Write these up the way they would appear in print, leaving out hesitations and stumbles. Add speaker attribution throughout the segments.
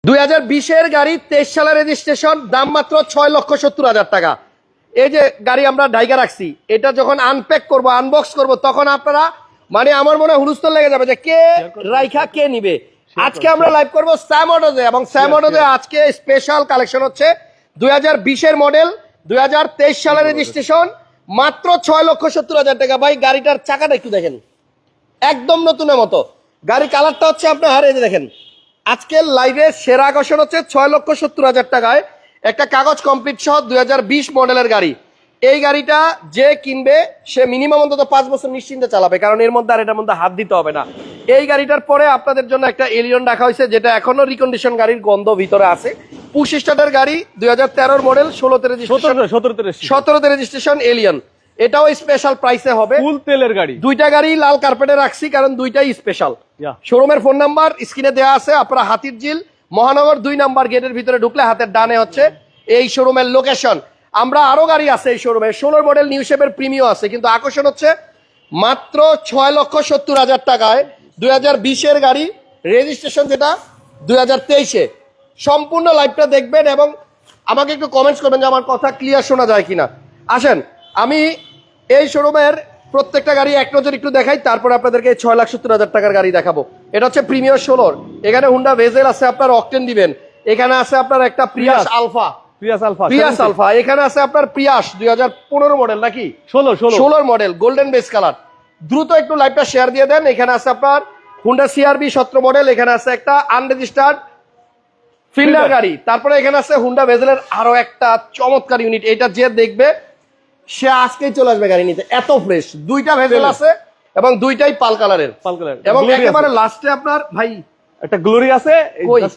Speaker 1: 2020-এর গাড়ি 23 সালের রেজিস্ট্রেশন, দাম মাত্র 6,70,000 টাকা। এই যে গাড়ি আমরা ডাইগা রাখছি, এটা যখন আনপ্যাক করব, আনবক্স করব, তখন আপনারা মানে আমার মনে হয় হুলস্থুল লেগে যাবে যে কে রাইখা কে নিবে। আজকে আমরা লাইভ করব স্যাম অটোজে, এবং স্যাম অটোজে আজকে স্পেশাল কালেকশন হচ্ছে 2020-এর মডেল, 2023 সালের রেজিস্ট্রেশন, মাত্র 6,70,000 টাকা। ভাই গাড়িটার চাকাটা একটু দেখেন, একদম নতুনের মতো। গাড়ি কালারটা হচ্ছে আপনার এই যে দেখেন, আজকের লাইভে সেরা আকর্ষণ হচ্ছে 6,70,000 টাকায় একটা কাগজ কমপ্লিট সহ 2020 মডেলের গাড়ি। এই গাড়িটা যে কিনবে সে মিনিমাম অন্তত 5 বছর নিশ্চিন্তে চালাবে, কারণ এর মধ্যে আর এটার মধ্যে হাত দিতে হবে না। এই গাড়িটার পরে আপনাদের জন্য একটা এলিয়ন রাখা হয়েছে, যেটা এখনো রিকন্ডিশন গাড়ির গন্ধ ভিতরে আছে। পুশ স্টার্টার গাড়ি, 2013 মডেল, 17তে রেজিস্ট্রেশন এলিয়ন। এটাও স্পেশাল প্রাইসে হবে,
Speaker 2: ফুল তেলের গাড়ি।
Speaker 1: দুইটা গাড়ি লাল কার্পেটে রাখছি কারণ দুইটাই স্পেশাল। শোরুমের ফোন নাম্বার স্ক্রিনে দেওয়া আছে, আপনারা হাতিরঝিল মহানগর 2 নাম্বার গেটের ভিতরে ঢুকলে হাতের ডানে হচ্ছে এই শোরুমের লোকেশন। আমরা আরো গাড়ি আছে এই শোরুমে, 16 মডেল নিউ শেপের প্রিমিও আছে, কিন্তু আকর্ষণ হচ্ছে মাত্র 6,70,000 টাকায় 2020-এর গাড়ি, রেজিস্ট্রেশন যেটা 2023-এ। সম্পূর্ণ লাইভটা দেখবেন এবং আমাকে একটু কমেন্টস করবেন যে আমার কথা ক্লিয়ার শোনা যায় কিনা। আসেন আমি এই শোরুমের প্রত্যেকটা গাড়ি এক নজর একটু দেখাই, তারপর আপনাদেরকে 6,70,000 টাকার গাড়ি দেখাবো। এটা হচ্ছে প্রিমিয়ার 16। এখানে হুন্ডা ভেজেল আছে, আপনার অকটেন দিবেন। এখানে আছে আপনার একটা প্রিয়াস আলফা, এখানে আছে আপনার প্রিয়াস 2015 মডেল নাকি 16 মডেল, গোল্ডেন বেস কালার। দ্রুত একটু লাইভটা শেয়ার দিয়ে দেন। এখানে আছে আপনার হুন্ডা সিআরবি 17 মডেল, এখানে আছে একটা আনরেজিস্টার্ড ফিল্ডার গাড়ি। তারপরে এখানে আছে হুন্ডা ভেজেলের আরো একটা চমৎকার ইউনিট, এটা যে দেখবে সে আজকেই চলে আসবে গাড়ি নিতে, এত ফ্রেশ। দুইটা ভেজেল আছে এবং দুইটাই পাল কালারের, এবং একেবারে লাস্টে আপনার ভাই
Speaker 2: একটা গ্লোরি আছে।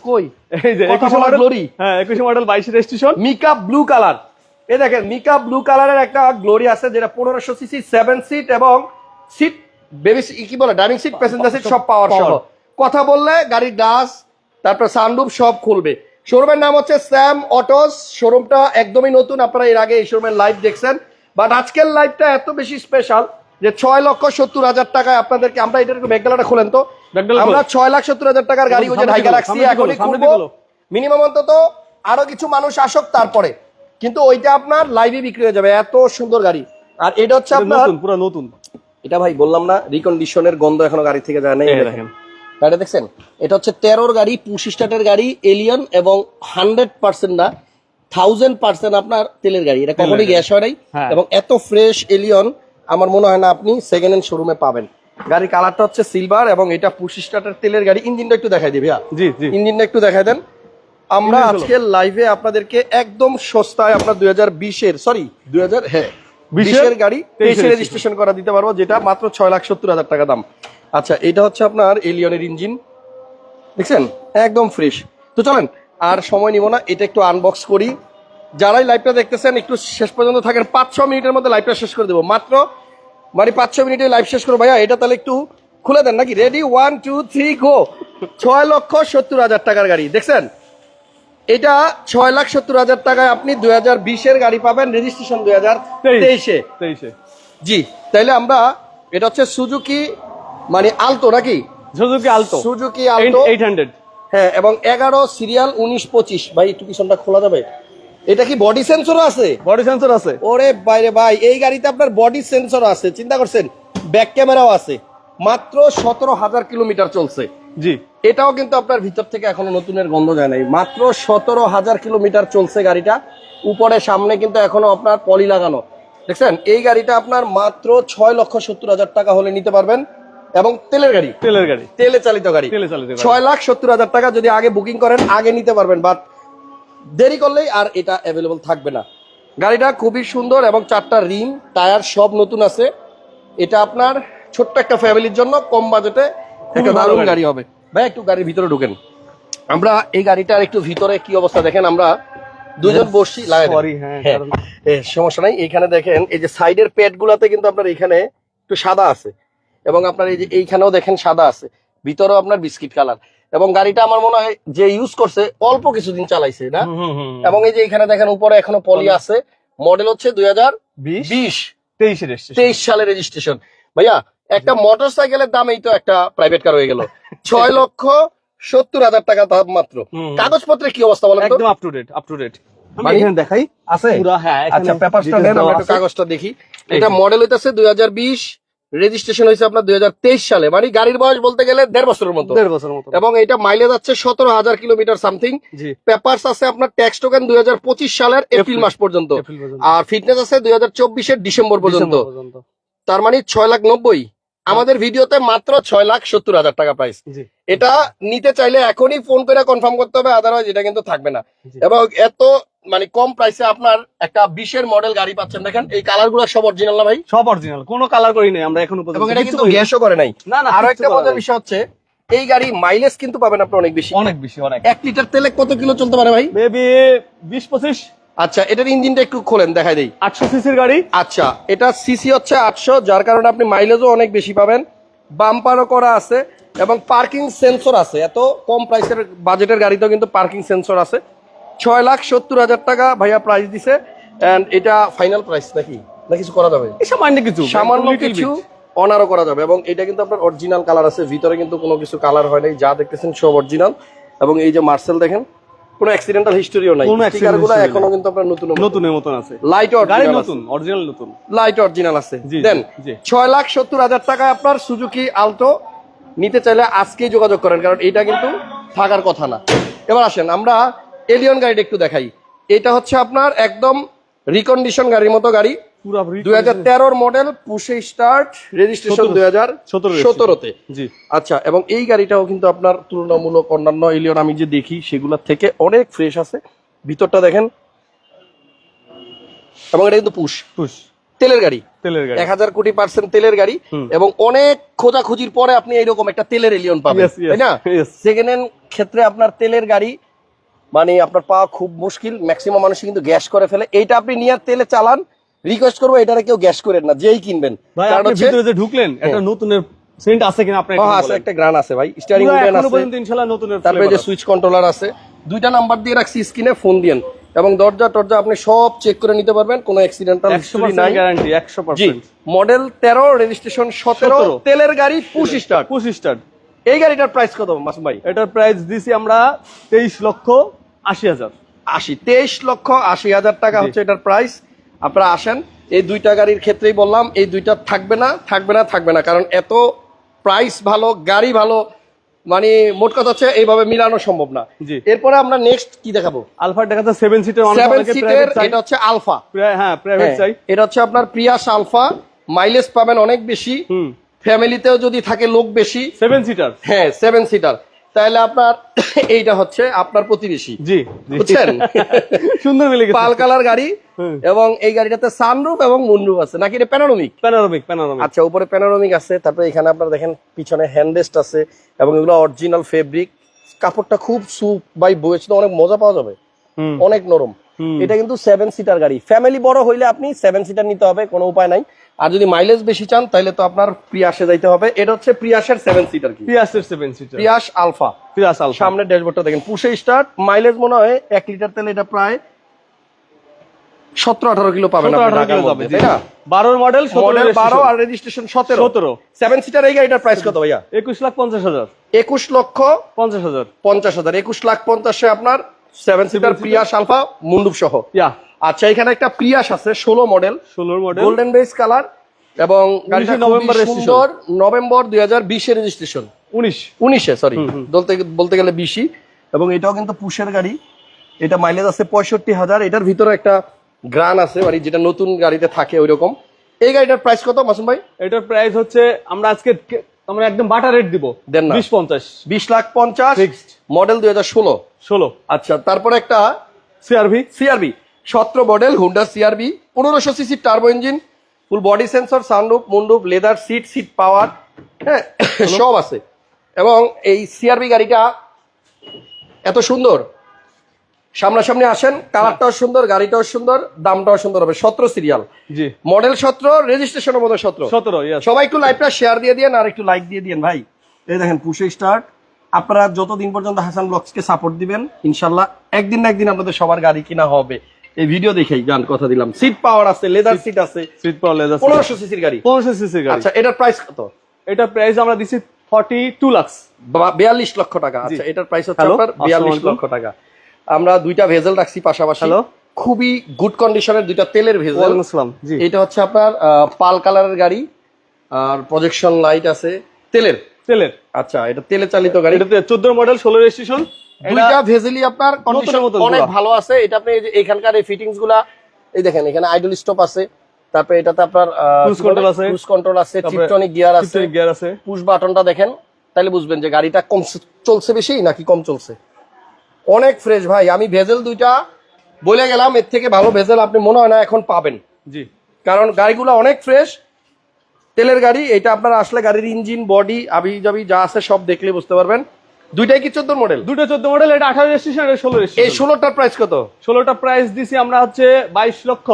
Speaker 1: কই
Speaker 2: এই যে 21 মডেল গ্লোরি, হ্যাঁ 21 model 22 registration,
Speaker 1: mica blue colour. এই দেখেন মিকা ব্লু কালারের একটা গ্লোরি আছে, যেটা 1500 সিসি, 7 সিট এবং সিট বেবি কি বলে ড্রাইভিং সিট, প্যাসেঞ্জার সিট সব পাওয়ার সহ। কথা বললে গাড়ির গ্লাস, তারপর সানরুফ সব খুলবে। শোরুমের নাম হচ্ছে স্যাম অটোস। শোরুমটা একদমই নতুন, আপনারা এর আগে এই শোরুমের লাইভ দেখছেন, বাট আজকের লাইভটা এত বেশি স্পেশাল যে 6,70,000 টাকায় আপনাদেরকে আমরা এটা একটু ব্যাকডালাটা খুলেন তো, আমরা 6,70,000 টাকার গাড়ি ওই যে ঢাকা রাখছি। এখনই খুলবো, মিনিমাম অন্তত আরো কিছু মানুষ আসুক তারপরে, কিন্তু ওইটা আপনার লাইভে বিক্রি হয়ে যাবে, এত সুন্দর গাড়ি। আর এটা হচ্ছে আপনার
Speaker 2: পুরো নতুন,
Speaker 1: এটা ভাই বললাম না রিকন্ডিশনের গন্ধ এখনো গাড়ি থেকে যায় না। দেখেন গাড়ি দেখছেন, এটা হচ্ছে 13 গাড়ি, পুশ স্টার্টের গাড়ি, এলিয়ন, এবং 100% না 1000% আপনার তেলের গাড়ি, এটা কখনোই গ্যাস হয় নাই। এবং এত ফ্রেশ এলিয়ন আমার মনে হয় না আপনি সেকেন্ড হ্যান্ড শোরুমে পাবেন। গাড়ি কালারটা হচ্ছে সিলভার এবং এটা পুশ স্টার্টার তেলের গাড়ি। ইঞ্জিনটা একটু দেখাই দিবি, ইঞ্জিনটা একটু দেখাই দেন। আমরা আজকে লাইভে আপনাদেরকে একদম সস্তায় আপনার 2020-এর সরি 2020-এর গাড়ি 23 রেজিস্ট্রেশন করা দিতে পারবো, যেটা মাত্র 6,70,000 টাকা দাম। আচ্ছা, এটা হচ্ছে আপনার এলিয়নের ইঞ্জিন, দেখছেন একদম ফ্রেশ। তো চলেন আর সময় নিব না, এটা একটু আনবক্স করি। যারাই লাইভটা দেখতেছেন একটু শেষ পর্যন্ত থাকেন, 5-6 মিনিটের মধ্যে লাইভটা শেষ করে দেবো, মাত্র মানে 5-6 মিনিটে লাইভ শেষ করবো। ভাইয়া এটা তাহলে একটু খুলে দেন নাকি? রেডি, 1 2 3 গো। 6,70,000 টাকার গাড়ি দেখছেন, এটা 6,70,000 টাকায় আপনি 2020-এর গাড়ি পাবেন, রেজিস্ট্রেশন 2023-এ। জি, তাইলে আমরা এটা হচ্ছে সুজুকি মানে আলটো নাকি সুজুকি আলটো 800, হ্যাঁ, এবং 11 সিরিয়াল 1925। ভাই একটু পিছনটা খোলা যাবে? এটা কি বডি সেন্সরও আছে?
Speaker 2: বডি সেন্সর আছে।
Speaker 1: ওরে বাইরে ভাই, এই গাড়িতে আপনার বডি সেন্সর আছে, চিন্তা করছেন? ব্যাক ক্যামেরাও আছে। মাত্র 17,000 কিলোমিটার চলছে।
Speaker 2: জি,
Speaker 1: এটাও কিন্তু আপনার ভিতর থেকে এখনো নতুনের গন্ধ যায় নাই। মাত্র 17,000 কিলোমিটার চলছে গাড়িটা। উপরে সামনে কিন্তু এখনো আপনার পলি লাগানো, দেখছেন? এই গাড়িটা আপনার মাত্র 6,70,000 টাকা হলে নিতে পারবেন, এবং তেলে চালিত গাড়ি 6,70,000 টাকা। যদি আগে বুকিং করেন আগে নিতে পারবেন, বাট দেরি করলেই আর এটা অ্যাভেলেবল থাকবে না। গাড়িটা খুবই সুন্দর এবং 4টা রিম টায়ার সব নতুন আছে। এটা আপনার ছোট্ট একটা ফ্যামিলির জন্য কম বাজেটে একটা দারুণ গাড়ি হবে। ভাই একটু গাড়ির ভিতরে ঢুকেন, আমরা এই গাড়িটার একটু ভিতরে কি অবস্থা দেখেন। আমরা দুজন বসছি, সমস্যা নাই। এখানে দেখেন এই যে সাইডের প্যাড গুলাতে কিন্তু আপনার এখানে একটু সাদা আছে, এবং আপনার এই যে এইখানেও দেখেন সাদা আছে, ভিতরেও আপনার বিস্কিট কালার। এবং গাড়িটা আমার মনে হয় যে ইউজ করছে অল্প কিছুদিন চালাইছে না। এবং এই যে এখানে দেখেন উপরে এখনো পলি আছে। মডেল হচ্ছে 2023 সালের রেজিস্ট্রেশন। ভাইয়া একটা মোটরসাইকেলের দাম এই তো একটা প্রাইভেট কার হয়ে গেল। 70,000 টাকা দাম মাত্র। কাগজপত্রের কি অবস্থা বলেন তো?
Speaker 2: একদম up to date, up to date. আমি
Speaker 1: মানে
Speaker 2: এখানে দেখাই
Speaker 1: আছে
Speaker 2: পুরো, হ্যাঁ এখানে
Speaker 1: আচ্ছা পেপারসটা
Speaker 2: details
Speaker 1: নেন, আমরা
Speaker 2: দেওয়া
Speaker 1: একটু
Speaker 2: আছে।
Speaker 1: কাগজটা দেখি। এটা মডেল হইতাছে 2020, রেজিস্ট্রেশন হয়েছে আপনার 2023 সালে, মানে গাড়ির বয়স বলতে গেলে 1.5 বছরের মতো।
Speaker 2: 1.5 বছর মতো।
Speaker 1: এবং এটা মাইলেজ আছে 17,000 কিলোমিটার সামথিং।
Speaker 2: জি।
Speaker 1: পেপারস আছে আপনার ট্যাক্স টোকেন 2025 সালের এপ্রিল মাস পর্যন্ত।
Speaker 2: এপ্রিল পর্যন্ত।
Speaker 1: আর ফিটনেস আছে 2024 এর ডিসেম্বর পর্যন্ত।
Speaker 2: ডিসেম্বর পর্যন্ত।
Speaker 1: তার মানে 6,90,000। আমাদের ভিডিওতে মাত্র 6,70,000 টাকা প্রাইস।
Speaker 2: জি।
Speaker 1: এটা নিতে চাইলে এখনই ফোন করে কনফার্ম করতে হবে, আদারওয়াইজ এটা কিন্তু থাকবে না।
Speaker 2: জি।
Speaker 1: এবং এত মানে কম প্রাইসে আপনার একটা 20 মডেল গাড়ি পাচ্ছেন। দেখেন এই কালার গুলো সব অরিজিনাল না ভাই?
Speaker 2: সব অরিজিনাল, কোনো কালার করি নাই আমরা এখনো পর্যন্ত।
Speaker 1: এবং এটা কিন্তু
Speaker 2: কিচ্ছু
Speaker 1: গ্যাসও করে নাই।
Speaker 2: না না,
Speaker 1: আরো
Speaker 2: কিচ্ছু
Speaker 1: একটা
Speaker 2: করা
Speaker 1: মজার
Speaker 2: নাই।
Speaker 1: বিষয় হচ্ছে এই গাড়ি মাইলেজ কিন্তু পাবেন আপনি অনেক বেশি।
Speaker 2: অনেক বেশি, অনেক।
Speaker 1: 1 লিটার তেলে কত কিলো চলতে পারে ভাই?
Speaker 2: মেবি 20-25।
Speaker 1: আচ্ছা এটার ইঞ্জিনটা একটু খোলেন দেখাই দেই।
Speaker 2: 800 সিসির গাড়ি।
Speaker 1: আচ্ছা এটা সিসি হচ্ছে 800, যার কারণে আপনি মাইলেজও অনেক বেশি পাবেন। বাম্পারও করা আছে এবং পার্কিং সেন্সর আছে। এত কম প্রাইসের বাজেটের গাড়িতেও কিন্তু পার্কিং সেন্সর আছে। 6,70,000 টাকা ভাইয়া প্রাইস দিছে। এন্ড এটা ফাইনাল প্রাইস নাকি না কিছু করা যাবে?
Speaker 2: এই সামান্য কিছু,
Speaker 1: সামান্য
Speaker 2: little
Speaker 1: কিছু
Speaker 2: bit।
Speaker 1: অনারও করা যাবে। এবং এটা কিন্তু আপনার অরিজিনাল কালার আছে, ভিতরে কিন্তু কোনো কিছু কালার হয় নাই, যা দেখতেছেন সব অরিজিনাল। এবং এই যে মার্সেল দেখেন, কোনো অ্যাক্সিডেন্টাল হিস্টোরিও নাই।
Speaker 2: কোনো
Speaker 1: স্টিকারগুলো
Speaker 2: accident
Speaker 1: এখনো কিন্তু আপনার নতুন
Speaker 2: নতুনের মতন আছে।
Speaker 1: লাইট
Speaker 2: গাড়ি
Speaker 1: অরিজিনাল
Speaker 2: নতুন, অরিজিনাল নতুন।
Speaker 1: লাইট অরিজিনাল আছে।
Speaker 2: জি,
Speaker 1: দেন
Speaker 2: জি।
Speaker 1: 6,70,000 টাকায় আপনার সুজুকি আলটো নিতে চাইলে আজকেই যোগাযোগ করেন, কারণ এটা কিন্তু থাকার কথা না। এবার আসেন আমরা এলিয়ন গাড়িটা একটু দেখাই। এটা হচ্ছে আপনার একদম রিকন্ডিশন গাড়ির মতো গাড়ি।
Speaker 2: পুরোপুরি
Speaker 1: 2013 মডেল, পুশে স্টার্ট, রেজিস্ট্রেশন 2017-তে।
Speaker 2: জি।
Speaker 1: আচ্ছা এবং এই গাড়িটাও কিন্তু আপনার তুলনামূলক অন্যান্য এলিয়ন আমি যে দেখি সেগুলোর থেকে অনেক ফ্রেশ আছে। ভিতরটা দেখেন। এবং এটা কিন্তু পুশ
Speaker 2: পুশ
Speaker 1: তেলের গাড়ি,
Speaker 2: তেলের গাড়ি।
Speaker 1: 1000 কোটি % তেলের গাড়ি। এবং অনেক খোঁজাখুঁজির পরে আপনি এইরকম একটা তেলের এলিয়ন পাবেন,
Speaker 2: Yes, yes,
Speaker 1: তাই না?
Speaker 2: yes.
Speaker 1: সেকেন্ড হ্যান্ড ক্ষেত্রে আপনার তেলের গাড়ি মানে আপনার পাওয়া খুব মুশকিল। ম্যাক্সিমাম মানুষ কিন্তু গ্যাস করে ফেলে। এইটা আপনি নিয়ে তেলে চালান, রিকোয়েস্ট করবো এটারে কেউ গ্যাস করেন না, যেই কিনবেন।
Speaker 2: ভাই
Speaker 1: কারণ
Speaker 2: আপনি
Speaker 1: হচ্ছে
Speaker 2: ভিতরে যে ঢুকলেন, একটা নতুনের সেন্ট আছে কিনা আপনি
Speaker 1: হ্যাঁ আছে, একটা গ্রান আছে ভাই, স্টিয়ারিং হুইল
Speaker 2: এখনো
Speaker 1: আছে,
Speaker 2: পর্যন্ত ইনশাআল্লাহ নতুনের
Speaker 1: তারপরে যে সুইচ কন্ট্রোলার আছে। 2টা নাম্বার দিয়ে রাখছি স্ক্রিনে, ফোন দিয়েন। এবং দরজা টরজা আপনি সব চেক করে নিতে পারবেন, কোনো অ্যাক্সিডেন্টাল হিস্টরি নাই।
Speaker 2: 100% গ্যারান্টি,
Speaker 1: জি
Speaker 2: 100%।
Speaker 1: মডেল 13, রেজিস্ট্রেশন 17, তেলের গাড়ি, পুশ স্টার্ট।
Speaker 2: Push start.
Speaker 1: এই গাড়িটার প্রাইস কত মাসুম ভাই?
Speaker 2: এটার প্রাইস দিছি আমরা 23,80,000।
Speaker 1: 23,80,000 টাকা হচ্ছে এটার প্রাইস। আপনারা আসেন। এই 2টা গাড়ির ক্ষেত্রেই বললাম এই 2টা থাকবে না, থাকবে না, থাকবে না, কারণ এত প্রাইস ভালো, গাড়ি ভালো, মানে মোট কথা হচ্ছে এইভাবে মিলানো সম্ভব না।
Speaker 2: জি।
Speaker 1: এরপরে আমরা নেক্সট কি দেখাবো?
Speaker 2: আলফা দেখাতে 7 সিটার,
Speaker 1: 7 সিটের, এটা হচ্ছে আলফা।
Speaker 2: হ্যাঁ প্রাইভেট চাই।
Speaker 1: এটা হচ্ছে আপনার প্রিয়াস আলফা। মাইলেজ পাবেন অনেক বেশি। ফ্যামিলিতেও যদি থাকে লোক বেশি,
Speaker 2: 7 সিটার।
Speaker 1: হ্যাঁ 7 সিটার, তাহলে আপনার এইটা হচ্ছে আপনার প্রতিবেশী।
Speaker 2: জি,
Speaker 1: বুঝছেন?
Speaker 2: সুন্দর মিলে গেছে।
Speaker 1: পাল কালার গাড়ি। এবং এই গাড়িটাতে সানরুফ এবং মুনরুফ আছে নাকি? এটা প্যানোরামিক।
Speaker 2: প্যানোরামিক।
Speaker 1: আচ্ছা উপরে প্যানোরামিক আছে। তারপরে এখানে আপনারা দেখেন পিছনে হ্যান্ডরেস্ট আছে এবং এগুলো অরিজিনাল ফেব্রিক। কাপড়টা খুব সুপ বাই বয়েছে, অনেক মজা পাওয়া যাবে, অনেক নরম। এটা কিন্তু 7 সিটার গাড়ি। ফ্যামিলি বড় হইলে আপনি 7 সিটার নিতে হবে, কোনো উপায় নাই। আর যদি মাইলেজ বেশি চান তাহলে তো আপনার প্রিয়াসে যাইতে হবে। এটা হচ্ছে প্রিয়াসের 7 সিটার কি,
Speaker 2: প্রিয়াসের 7 seater,
Speaker 1: Prius Alpha.
Speaker 2: Prius Alpha.
Speaker 1: সামনের ড্যাশবোর্ডটা দেখেন, পুশে স্টার্ট। মাইলেজ মনে হয় 1 লিটার তেলে এটা প্রায় 17-18 কিলো পাবেন আপনি ঢাকার মধ্যে, তাই না?
Speaker 2: 12 মডেল,
Speaker 1: মডেল 12 আর রেজিস্ট্রেশন 17। 7 সিটার এই গাড়িটার প্রাইস কত ভাইয়া?
Speaker 2: 21,50,000।
Speaker 1: 21,50,000। 21,50,000 আপনার 7 সিটার প্রিয়াস আলফা মুন্ডুপ সহ। আচ্ছা এখানে একটা প্রিয়াস আছে 16 মডেল, গোল্ডেন বেস কালার এবং গাড়িটা
Speaker 2: নভেম্বর
Speaker 1: সুন্দর। নভেম্বর 2020 এর রেজিস্ট্রেশন, 19 সরি, বলতে গেলে 20। এবং এটাও কিন্তু পুশের গাড়ি। এটা মাইলেজ আছে 65,000। এটার ভিতরে একটা গ্রান আছে, মানে যেটা নতুন গাড়িতে থাকে ওইরকম। এই গাড়িটার প্রাইস কত মাসুম ভাই?
Speaker 2: এটার প্রাইস হচ্ছে আমরা আজকে আমরা একদম বাটা রেট দিব,
Speaker 1: দেন না
Speaker 2: 20,50,000।
Speaker 1: 20,50,000
Speaker 2: ফিক্সড,
Speaker 1: মডেল 2016। আচ্ছা তারপরে একটা CRV 17 model Honda CRV, 1500 cc turbo engine, full body sensor, sunroof, moonroof, leather seat, seat power, হ্যাঁ সব আছে। এবং এই সিআরবি গাড়িটা এত সুন্দর, সামনাসামনি আসেন, কালারটাও সুন্দর, গাড়িটাও সুন্দর, দামটাও সুন্দর হবে। 17 সিরিয়াল,
Speaker 2: জি
Speaker 1: মডেল 17, রেজিস্ট্রেশনের মধ্যে 17। সবাই একটু লাইভটা শেয়ার দিয়ে দিয়েন আর একটু লাইক দিয়ে দিয়েন ভাই। এই দেখেন পুশে স্টার্ট। আপনারা যতদিন পর্যন্ত হাসান ব্লগসকে সাপোর্ট দিবেন ইনশাল্লাহ একদিন না একদিন আপনাদের সবার গাড়ি কিনা হবে। এই ভিডিও দেখেই গান কথা দিলাম। সিট পাওয়ার আছে, লেদার সিট আছে,
Speaker 2: সিট পাওয়ার লেদার,
Speaker 1: 1500 সিসির গাড়ি।
Speaker 2: 1500 সিসির গাড়ি।
Speaker 1: আচ্ছা এটার প্রাইস কত?
Speaker 2: এটা প্রাইস আমরা দিছি 42 লাখ।
Speaker 1: 42 লক্ষ টাকা। আচ্ছা, এটার প্রাইস হচ্ছে
Speaker 2: Hello,
Speaker 1: আপনার 42 লক্ষ টাকা। আমরা দুইটা ভেজেল রাখছি পাশাপাশি।
Speaker 2: Hello.
Speaker 1: খুবই গুড কন্ডিশনের দুইটা তেলের ভেজেল।
Speaker 2: ওয়ালাইকুম আসসালাম। জি,
Speaker 1: এটা হচ্ছে আপনার পাল কালারের গাড়ি, আর প্রজেকশন লাইট আছে তেলের।
Speaker 2: তেলের।
Speaker 1: আচ্ছা, এটা তেলে চালিত গাড়ি।
Speaker 2: এটাতে 14 মডেল, 16 রেজিস্ট্রেশন।
Speaker 1: দুইটা ভেজেলই আপনার কন্ডিশন
Speaker 2: নতুনের মতো
Speaker 1: অনেক
Speaker 2: পুরা।
Speaker 1: ভালো আছে। এটা আপনি এই যে এখানকার এই ফিটিংস গুলা এই দেখেন, এখানে আইডল স্টপ আছে, তারপরে এটাতে আপনার
Speaker 2: Cruise control আছে।
Speaker 1: ক্রুজ কন্ট্রোল আছে,
Speaker 2: তারপরে
Speaker 1: টিপটনিক গিয়ার আছে,
Speaker 2: টিপটনিক গিয়ার আছে।
Speaker 1: পুশ বাটনটা দেখেন, তাহলে বুঝবেন যে গাড়িটা কম চলছে বেশি নাকি কম চলছে। অনেক ফ্রেশ ভাই। আমি ভেজেল দুইটা বলে গেলাম, এর থেকে ভালো ভেজেল আপনি মনে হয় না এখন পাবেন,
Speaker 2: জি,
Speaker 1: কারণ গাড়িগুলো অনেক ফ্রেশ তেলের গাড়ি। এটা আপনার আসলে গাড়ির ইঞ্জিন বডি আবি যাবি যা আছে সব দেখলে বুঝতে পারবেন। দুইটাই কি 14 মডেল?
Speaker 2: দুটো 14 মডেল, এটা 18 রেজিস্ট্রেশন, এটা 16
Speaker 1: এই
Speaker 2: রেজিস্ট্রেশন।
Speaker 1: 16টার প্রাইস কত?
Speaker 2: 16টা প্রাইস দিছি আমরা হচ্ছে 22 লক্ষ,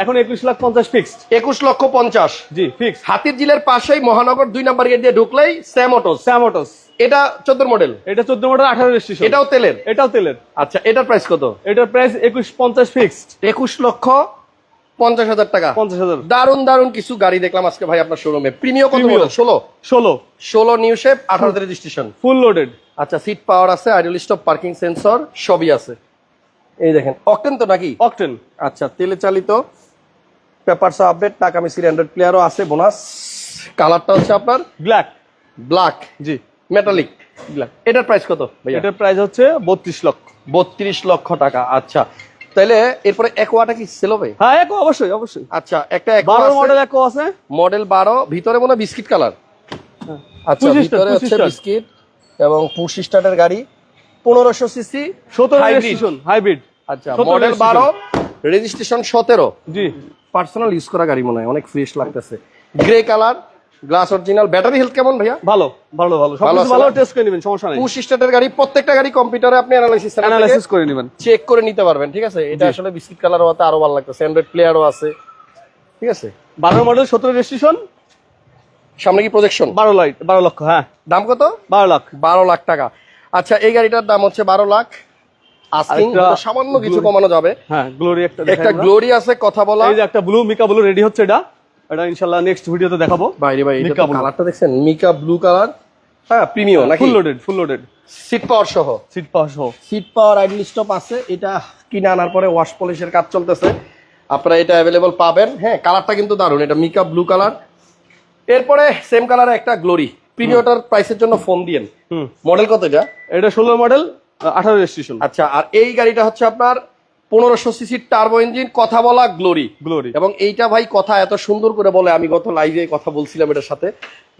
Speaker 2: এখন 21 লাখ 50 ফিক্সড।
Speaker 1: 21 লক্ষ 50।
Speaker 2: জি, ফিক্সড।
Speaker 1: হাতির ঝিলের পাশেই মহানগর 2 নাম্বার গেট দিয়ে ঢুকলেই স্যাম অটোস।
Speaker 2: Sam autos.
Speaker 1: এটা 14 মডেল,
Speaker 2: এটা 14 মডেল, 18 রেজিস্ট্রেশন।
Speaker 1: এটাও তেলের।
Speaker 2: এটাও তেলের।
Speaker 1: আচ্ছা, এটার প্রাইস কত?
Speaker 2: এটার প্রাইস 21.50 ফিক্সড।
Speaker 1: 21 লক্ষ 50,000 টাকা।
Speaker 2: 50,000।
Speaker 1: দারুন দারুন কিছু গাড়ি দেখলাম আজকে ভাই আপনার শোরুমে। প্রিমিয়াম কত
Speaker 2: Premio।
Speaker 1: Model? 16
Speaker 2: 16
Speaker 1: new shape, 18 registration.
Speaker 2: Full loaded.
Speaker 1: আচ্ছা, সিট পাওয়ার আছে, আইডল স্টপ, পার্কিং সেন্সর সবই আছে। এই দেখেন, অকটেন তো নাকি?
Speaker 2: অকটেন।
Speaker 1: আচ্ছা, তেলে চালিত, পেপারস আপডেট, টাকা মিসির অ্যান্ড্রয়েড প্লেয়ারও আছে, বোনাস। কালারটা হচ্ছে আপনার
Speaker 2: ব্ল্যাক।
Speaker 1: ব্ল্যাক,
Speaker 2: জি,
Speaker 1: মেটালিক।
Speaker 2: ব্ল্যাক।
Speaker 1: এটার প্রাইস কত ভাইয়া?
Speaker 2: এটার প্রাইস হচ্ছে 32 লক্ষ।
Speaker 1: 32 লক্ষ টাকা। আচ্ছা, তাহলে এরপরে একোয়াটা কি সেল হবে?
Speaker 2: হ্যাঁ, একো অবশ্যই অবশ্যই।
Speaker 1: আচ্ছা, একটা
Speaker 2: 12 মডেল একো আছে।
Speaker 1: মডেল 12, ভিতরে মনে হয় বিস্কিট কালার। আচ্ছা,
Speaker 2: পুশ
Speaker 1: ভিতরে
Speaker 2: স্টার্ট,
Speaker 1: হচ্ছে
Speaker 2: পুশ
Speaker 1: বিস্কিট এবং পুশ স্টার্টের গাড়ি, 1500 সিসি,
Speaker 2: 17
Speaker 1: Hybrid।
Speaker 2: Registration, hybrid.
Speaker 1: আচ্ছা,
Speaker 2: 17
Speaker 1: মডেল 12, রেজিস্ট্রেশন 17।
Speaker 2: জি,
Speaker 1: পার্সোনাল ইউজ করা গাড়ি মনে হয়, অনেক ফ্রেশ লাগতেছে। Grey colour, glass original. Battery health কেমন ভাইয়া?
Speaker 2: ভালো ভালো ভালো, সবকিছু
Speaker 1: আছে
Speaker 2: ভালো।
Speaker 1: না?
Speaker 2: টেস্ট করে নেবেন, সমস্যা নেই।
Speaker 1: পুশ স্টার্টের গাড়ি, প্রত্যেকটা গাড়ি কম্পিউটারে আপনি
Speaker 2: অ্যানালাইসিস করে নেবেন।
Speaker 1: চেক করে নিতে পারবেন। ঠিক আছে, এটা আসলে বিস্কিট কালার হতে আরো ভালো লাগতেছে। অ্যান্ড্রয়েড প্লেয়ারও আছে। ঠিক আছে,
Speaker 2: 12 মডেল, 17 রেজিস্ট্রেশন,
Speaker 1: সামনে কি প্রজেকশন?
Speaker 2: 12 লক্ষ। হ্যাঁ,
Speaker 1: দাম কত?
Speaker 2: 12 লাখ।
Speaker 1: 12 লাখ টাকা। আচ্ছা, এই গাড়িটার দাম হচ্ছে 12 লাখ। আস্কিং
Speaker 2: আরেকটা
Speaker 1: সামান্য কিছু কমানো যাবে।
Speaker 2: হ্যাঁ, গ্লোরি একটা
Speaker 1: একটা
Speaker 2: দেখাই আমরা।
Speaker 1: গ্লোরি আছে, কথা বলা।
Speaker 2: এই যে একটা ব্লু, মিকা ব্লু রেডি হচ্ছে। এটা ইনশাআল্লাহ নেক্সট ভিডিওতে দেখাবো।
Speaker 1: বাইরে ভাই,
Speaker 2: মিকা
Speaker 1: এটা
Speaker 2: blue।
Speaker 1: কালারটা দেখছেন? Mica blue colour. হ্যাঁ, প্রিমিয়াম নাকি?
Speaker 2: Full loaded, full loaded.
Speaker 1: Seat power সহ।
Speaker 2: সিট পাওয়া সহ।
Speaker 1: সিট পাওয়ার, আইডল স্টপ আছে। এটা কিনে আনার পরে ওয়াশ পলিশের কাজ চলতেছে, আপনারা এটা অ্যাভেলেবল পাবেন। হ্যাঁ, কালারটা কিন্তু দারুন, এটা মিকা ব্লু কালার। এরপরে সেম কালারে একটা গ্লোরি। প্রিমিয়টার প্রাইসের জন্য ফোন দিয়েন। মডেল কত এটা?
Speaker 2: এটা 16 মডেল, 18 রেজিস্ট্রেশন।
Speaker 1: আচ্ছা, আর এই গাড়িটা হচ্ছে আপনার 1500 সিসির টার্বো ইঞ্জিন, কথা বলা গ্লোরি।
Speaker 2: গ্লোরি।
Speaker 1: এবং এইটা ভাই কথা এত সুন্দর করে বলে, আমি গত লাইভে কথা বলছিলাম এটার সাথে।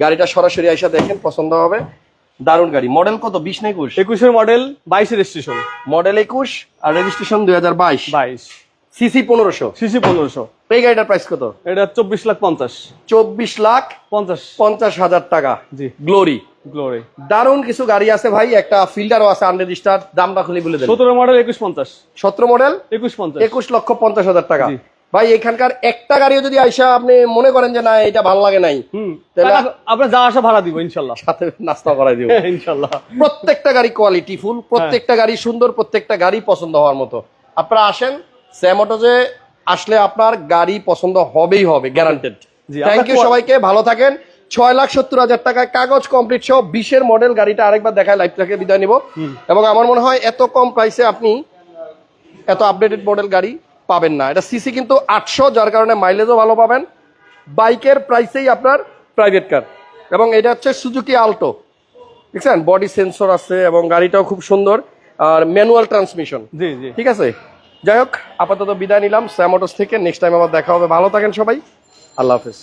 Speaker 1: গাড়িটা সরাসরি আইসা দেখেন, পছন্দ হবে। দারুণ গাড়ি। মডেল কত? 20 না 21?
Speaker 2: 21 মডেল, 22 রেজিস্ট্রেশন।
Speaker 1: মডেল 21 আর রেজিস্ট্রেশন 2022।
Speaker 2: 22
Speaker 1: সিসি 1500।
Speaker 2: সিসি 1500।
Speaker 1: এই গাড়িটার প্রাইস কত?
Speaker 2: এটা 24 লাখ 50।
Speaker 1: 24 লাখ
Speaker 2: 50
Speaker 1: হাজার টাকা।
Speaker 2: জি,
Speaker 1: গ্লোরি।
Speaker 2: গ্লোরি।
Speaker 1: দারুণ কিছু গাড়ি আছে ভাই। একটা ফিল্ডারও আছে আনরেজিস্টার্ড। দামটা খুলে বলে দেন।
Speaker 2: 17 মডেল, 2150।
Speaker 1: 17 মডেল,
Speaker 2: 2150।
Speaker 1: 21 লক্ষ 50 হাজার টাকা।
Speaker 2: জি।
Speaker 1: ভাই, এখানকার একটা গাড়িও যদি আইসা আপনি মনে করেন যে না এটা ভালো লাগে নাই, তাহলে
Speaker 2: আপনার যা আসা ভাড়া দিব ইনশাআল্লাহ।
Speaker 1: সাথে নাস্তা করাই দিব
Speaker 2: ইনশাআল্লাহ।
Speaker 1: প্রত্যেকটা গাড়ি কোয়ালিটি ফুল, প্রত্যেকটা গাড়ি সুন্দর, প্রত্যেকটা গাড়ি পছন্দ হওয়ার মতো। আপনারা আসেন, স্যাম অটোজে আসলে আপনার গাড়ি পছন্দ হবেই হবে, গ্যারান্টেড।
Speaker 2: জি,
Speaker 1: থ্যাংক ইউ সবাইকে, ভালো থাকেন। 6,70,000 টাকায় কাগজ কমপ্লিট সহ 20-এর মডেল গাড়িটা আরেকবার দেখায় লাইভ থেকে বিদায় নিব। এবং আমার মনে হয় এত কম প্রাইসে আপনি এত আপডেটেড মডেল গাড়ি পাবেন না। এটা সিসি কিন্তু 800, যার কারণে মাইলেজও ভালো পাবেন। বাইকের প্রাইসেই আপনার প্রাইভেট কার। এবং এটা হচ্ছে সুজুকি আল্টো। দেখছেন, বডি সেন্সর আছে এবং গাড়িটাও খুব সুন্দর, আর ম্যানুয়াল ট্রান্সমিশন।
Speaker 2: জি জি,
Speaker 1: ঠিক আছে, যাই হোক, আপাতত বিদায় নিলাম স্যাম অটোস থেকে। নেক্সট টাইম আবার দেখা হবে। ভালো থাকেন সবাই, আল্লাহ হাফেজ।